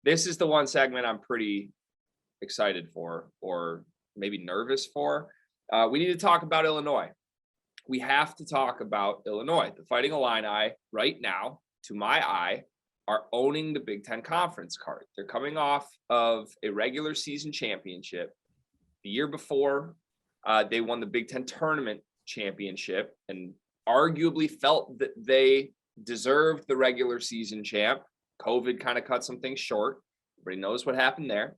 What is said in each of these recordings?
This is the one segment I'm pretty excited for, or maybe nervous for. We need to talk about Illinois. We have to talk about Illinois. The Fighting Illini right now, to my eye, are owning the Big Ten Conference card. They're coming off of a regular season championship. The year before, they won the Big Ten Tournament championship and arguably felt that they deserved the regular season champ. COVID kind of cut some things short. Everybody knows what happened there.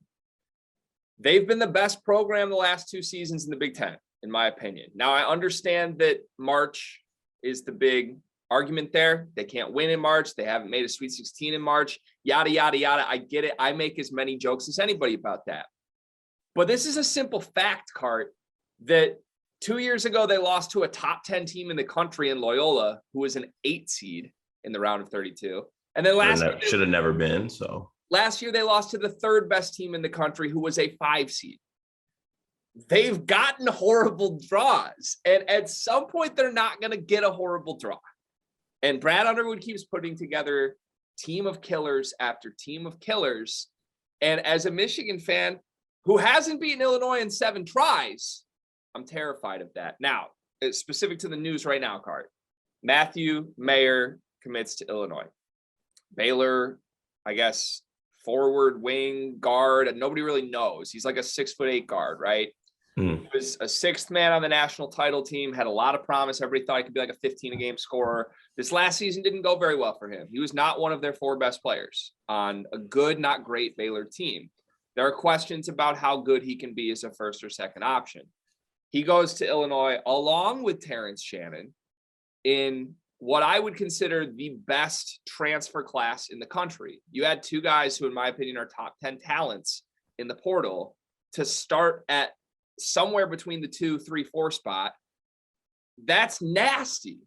They've been the best program the last 2 seasons in the Big Ten, in my opinion. Now, I understand that March is the big argument there. They can't win in March. They haven't made a Sweet 16 in March. Yada, yada, yada. I get it. I make as many jokes as anybody about that. But this is a simple fact, Cart, that 2 years ago, they lost to a top 10 team in the country in Loyola, who was an 8 seed in the round of 32. And then should have never been. So last year, they lost to the 3rd best team in the country, who was a 5 seed. They've gotten horrible draws. And at some point, they're not going to get a horrible draw. And Brad Underwood keeps putting together team of killers after team of killers. And as a Michigan fan who hasn't beaten Illinois in 7 tries, I'm terrified of that. Now, specific to the news right now, Cart, Matthew Mayer commits to Illinois. Baylor, I guess, forward, wing, guard, and nobody really knows. He's like a 6'8" guard, right? He was a 6th man on the national title team, had a lot of promise. Everybody thought he could be like a 15-a-game scorer. This last season didn't go very well for him. He was not one of their 4 best players on a good, not great Baylor team. There are questions about how good he can be as a first or second option. He goes to Illinois along with Terrence Shannon in what I would consider the best transfer class in the country. You had 2 guys who, in my opinion, are top 10 talents in the portal to start at somewhere between the 2, 3, 4 spot. That's nasty.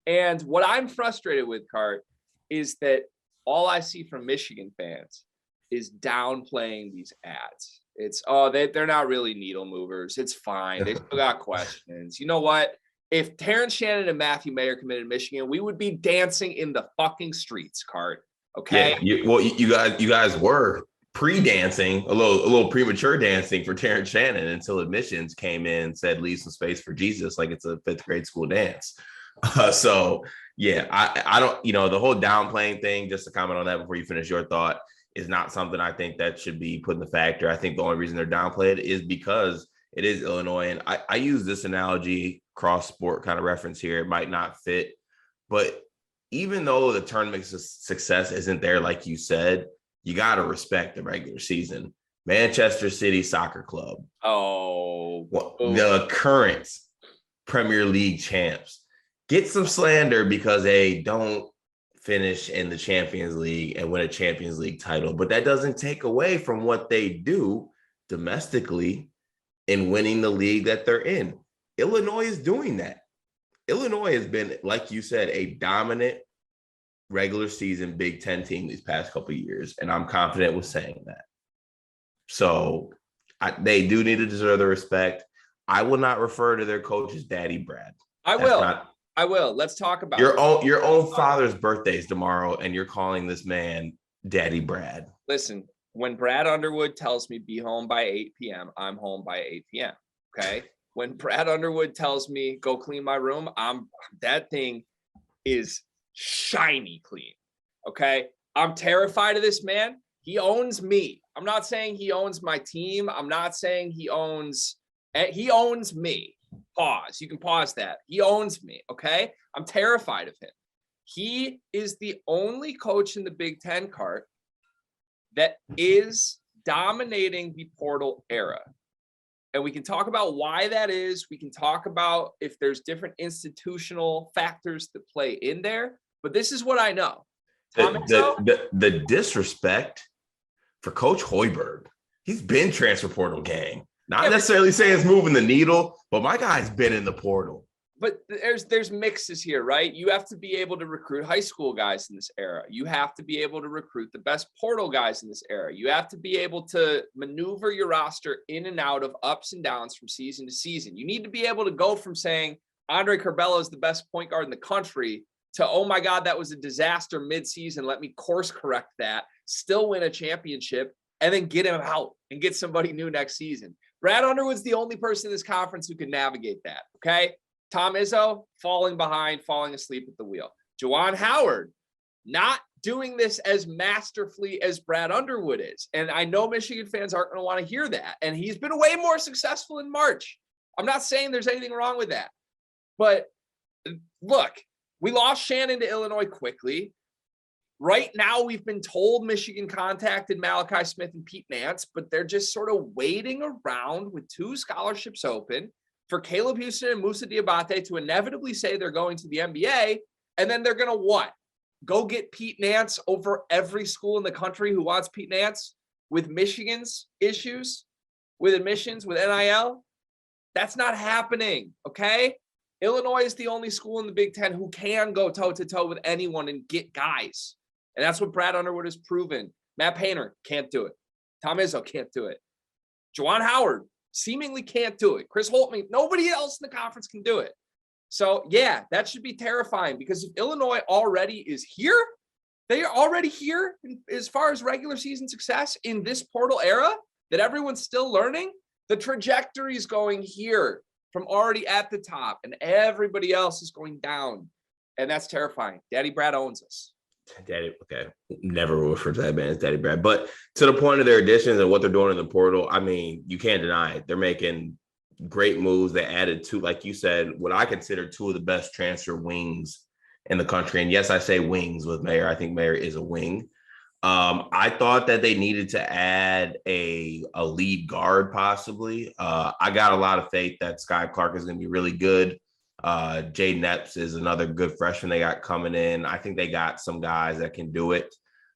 And what I'm frustrated with, Cart, is that all I see from Michigan fans is downplaying these ads. It's, they're not really needle movers. It's fine. They still got questions. You know what? If Terrence Shannon and Matthew Mayer committed to Michigan, we would be dancing in the fucking streets, Cart. Okay. Yeah, you guys were pre-dancing, a little premature dancing for Terrence Shannon until admissions came in and said, leave some space for Jesus, like it's a 5th grade school dance. So yeah, I don't, the whole downplaying thing, just to comment on that before you finish your thought, is not something I think that should be put in the factor. I think the only reason they're downplayed is because it is Illinois. And I use this analogy, cross sport kind of reference here. It might not fit, but even though the tournament success isn't there, like you said, you got to respect the regular season. Manchester City Soccer Club. The current Premier League champs get some slander because they don't finish in the Champions League and win a Champions League title. But that doesn't take away from what they do domestically in winning the league that they're in. Illinois is doing that. Illinois has been, like you said, a dominant regular season Big Ten team these past couple of years, and I'm confident with saying that. So they do need to deserve the respect. I will not refer to their coach as Daddy Brad. I will. Let's talk about your own father's birthday is tomorrow, and you're calling this man Daddy Brad. Listen, when Brad Underwood tells me be home by 8 p.m., I'm home by 8 p.m. Okay. When Brad Underwood tells me go clean my room, that thing is shiny clean. Okay. I'm terrified of this man. He owns me. I'm not saying he owns my team. I'm not saying he owns me. Pause. You can pause that. He owns me. Okay. I'm terrified of him. He is the only coach in the Big Ten, Cart, that is dominating the portal era. And we can talk about why that is. We can talk about if there's different institutional factors that play in there. But this is what I know. The disrespect for Coach Hoiberg. He's been transfer portal gang. Not necessarily saying it's moving the needle, but my guy's been in the portal. But there's mixes here, right? You have to be able to recruit high school guys in this era. You have to be able to recruit the best portal guys in this era. You have to be able to maneuver your roster in and out of ups and downs from season to season. You need to be able to go from saying Andre Curbelo is the best point guard in the country to, oh my God, that was a disaster mid-season. Let me course correct that still win a championship, and then get him out and get somebody new next season. Brad Underwood's the only person in this conference who can navigate that, okay? Tom Izzo, falling behind, falling asleep at the wheel. Juwan Howard, not doing this as masterfully as Brad Underwood is. And I know Michigan fans aren't going to want to hear that. And he's been way more successful in March. I'm not saying there's anything wrong with that. But look, we lost Shannon to Illinois quickly. Right now, we've been told Michigan contacted Malachi Smith and Pete Nance, but they're just sort of waiting around with 2 scholarships open for Caleb Houston and Musa Diabate to inevitably say they're going to the NBA. And then they're going to what? Go get Pete Nance over every school in the country who wants Pete Nance with Michigan's issues, with admissions, with NIL? That's not happening, okay? Illinois is the only school in the Big Ten who can go toe-to-toe with anyone and get guys. And that's what Brad Underwood has proven. Matt Painter can't do it. Tom Izzo can't do it. Juwan Howard seemingly can't do it. Chris Holtman, nobody else in the conference can do it. So, yeah, that should be terrifying because if Illinois already is here, they are already here as far as regular season success in this portal era that everyone's still learning, the trajectory is going here from already at the top and everybody else is going down. And that's terrifying. Daddy Brad owns us. Daddy, okay. Never will refer to that man as Daddy Brad. But to the point of their additions and what they're doing in the portal, I mean, you can't deny it. They're making great moves. They added 2, like you said, what I consider 2 of the best transfer wings in the country. And yes, I say wings with Mayer. I think Mayer is a wing. I thought that they needed to add a lead guard possibly. I got a lot of faith that Sky Clark is going to be really good. Jaden Epps is another good freshman they got coming in. I think they got some guys that can do it.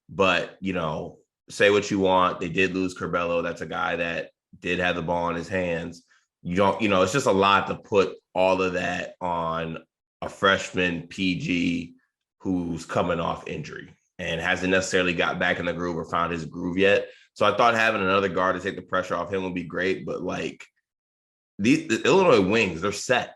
But, you know, say what you want. They did lose Curbelo. That's a guy that did have the ball in his hands. You don't, you know, it's just a lot to put all of that on a freshman PG who's coming off injury and hasn't necessarily got back in the groove or found his groove yet. So I thought having another guard to take the pressure off him would be great. But like the Illinois wings, they're set.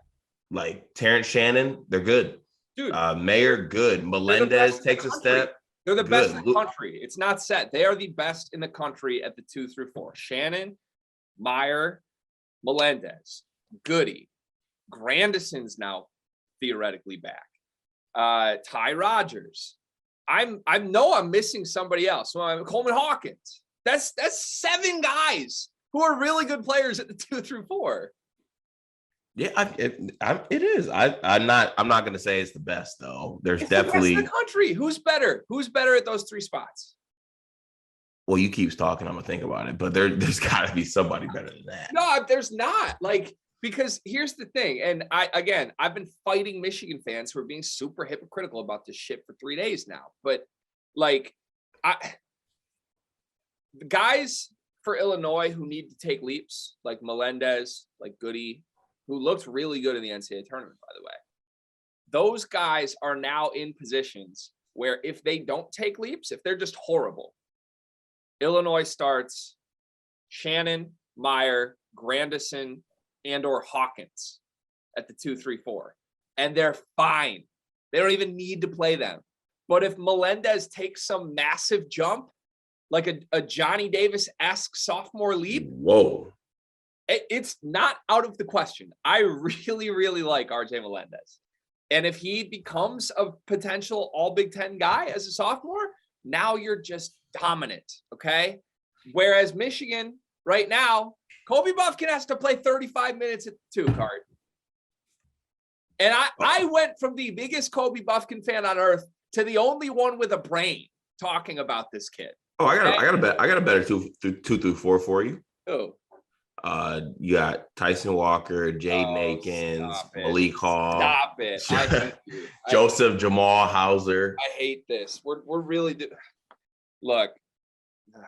Like Terrence Shannon, they're good. Dude, Mayer, good. Melendez takes a step. They're the best in the country. It's not set. They are the best in the country at the 2 through 4. Shannon, Meyer, Melendez, Goody. Grandison's now theoretically back. Ty Rogers. I know I'm missing somebody else. Well, Coleman Hawkins. That's 7 guys who are really good players at the 2 through 4. Yeah, it is. I'm not going to say it's the best though. There's it's definitely the best in the country. Who's better? Who's better at those 3 spots? Well, you keep talking. I'm gonna think about it, but there's got to be somebody better than that. No, there's not. Like, because here's the thing, and I've been fighting Michigan fans who are being super hypocritical about this shit for 3 days now. But like, the guys for Illinois who need to take leaps, like Melendez, like Goody, who looked really good in the NCAA tournament, by the way. Those guys are now in positions where if they don't take leaps, if they're just horrible, Illinois starts Shannon, Meyer, Grandison, and or Hawkins at the 2, 3, 4. And they're fine. They don't even need to play them. But if Melendez takes some massive jump, like a Johnny Davis-esque sophomore leap, whoa. It's not out of the question. I really, really like RJ Melendez. And if he becomes a potential all Big Ten guy as a sophomore, now you're just dominant, okay? Whereas Michigan, right now, Kobe Buffkin has to play 35 minutes at the 2 card. And I went from the biggest Kobe Buffkin fan on earth to the only one with a brain talking about this kid. Oh, I got a better 2 through 4 for you. Oh. You got Tyson Walker, Jaden Akins, Malik Hall. Stop it. I hate you. Joseph Jamal Hauser. I hate this. We're really look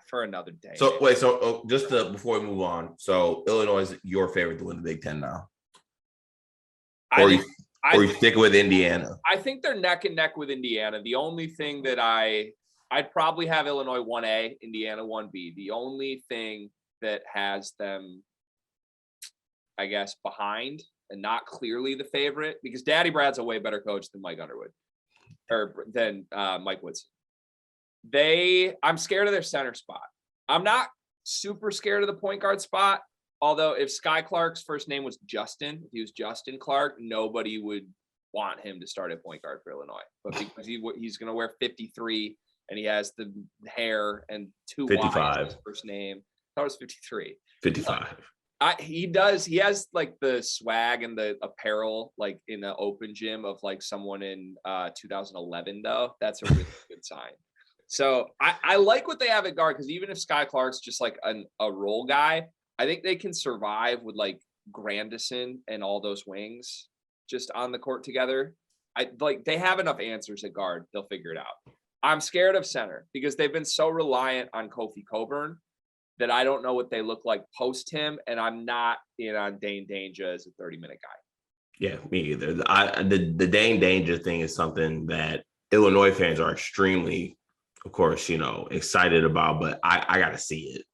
for another day. So wait, before we move on, so Illinois is your favorite to win the Big Ten now, or you stick with Indiana? I think they're neck and neck with Indiana. The only thing that I'd probably have Illinois 1A, Indiana 1B. The only thing that has them, I guess, behind and not clearly the favorite, because Daddy Brad's a way better coach than Mike Underwood or than Mike Woodson. I'm scared of their center spot. I'm not super scared of the point guard spot. Although if Sky Clark's first name was Justin, if he was Justin Clark, nobody would want him to start at point guard for Illinois. But because he's going to wear 53 and he has the hair and 2 Y's in his first name. That was 53. 55. He does. He has like the swag and the apparel like in the open gym of like someone in 2011 though. That's a really good sign. So I like what they have at guard because even if Sky Clark's just like a role guy, I think they can survive with like Grandison and all those wings just on the court together. They have enough answers at guard. They'll figure it out. I'm scared of center because they've been so reliant on Kofi Coburn that I don't know what they look like post him. And I'm not in on Dane Danger as a 30-minute guy. Yeah, me either. The Dane Danger thing is something that Illinois fans are extremely, of course, excited about, but I got to see it.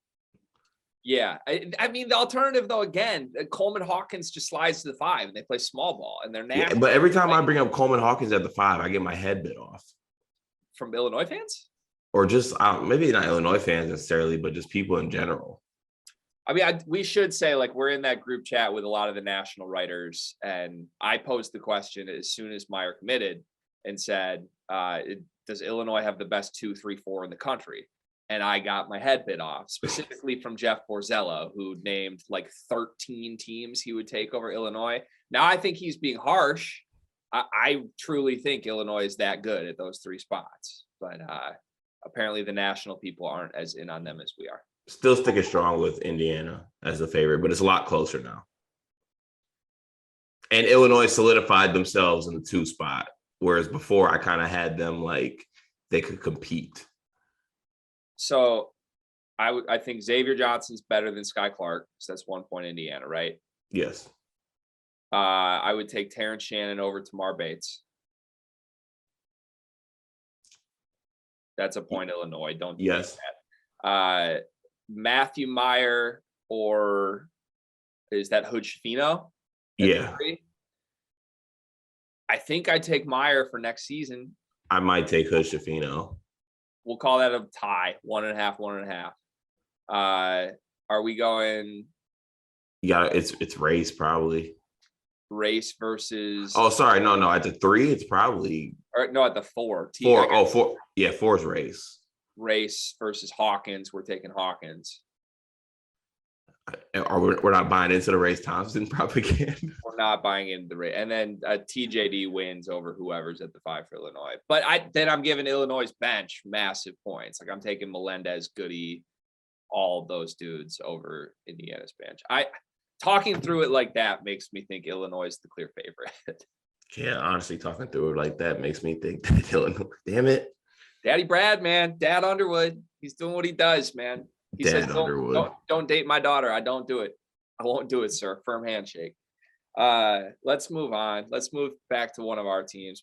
Yeah. I mean, the alternative, though, again, Coleman Hawkins just slides to the 5 and they play small ball and they're nasty. Yeah, but every time I bring up Coleman Hawkins at the 5, I get my head bit off. From Illinois fans? Or just maybe not Illinois fans necessarily, but just people in general. I mean, we should say like we're in that group chat with a lot of the national writers. And I posed the question as soon as Meyer committed and said, does Illinois have the best 2, 3, 4 in the country? And I got my head bit off, specifically from Jeff Borzello, who named like 13 teams he would take over Illinois. Now I think he's being harsh. I truly think Illinois is that good at those 3 spots, but apparently the national people aren't as in on them as we are. Still sticking strong with Indiana as the favorite, but it's a lot closer now. And Illinois solidified themselves in the 2 spot, whereas before I kind of had them like they could compete. So I think Xavier Johnson's better than Sky Clark. So that's 1 point Indiana, right? Yes. I would take Terrence Shannon over Tamar Bates. That's a point Illinois. Don't do that. Matthew Meyer or is that Hood Schifino? Yeah. I think I take Meyer for next season. I might take Hood Schifino. We'll call that a tie. 1.5, 1.5. Are we going? Yeah, it's race probably. Race versus. Oh, sorry, no. At the 3, it's probably. Or no, at the 4. 4. Oh, 4. Yeah, 4 is race. Race versus Hawkins. We're taking Hawkins. We're not buying into the Race Thompson propaganda. We're not buying into the race. And then TJD wins over whoever's at the 5 for Illinois. But I'm giving Illinois' bench massive points. Like I'm taking Melendez, Goody, all those dudes over Indiana's bench. Talking through it like that makes me think Illinois is the clear favorite. Yeah, honestly, talking through it like that makes me think that Illinois. Damn it. Daddy Brad, man. Dad Underwood. He's doing what he does, man. He says, don't date my daughter. I don't do it. I won't do it, sir. Firm handshake. Let's move on. Let's move back to one of our teams.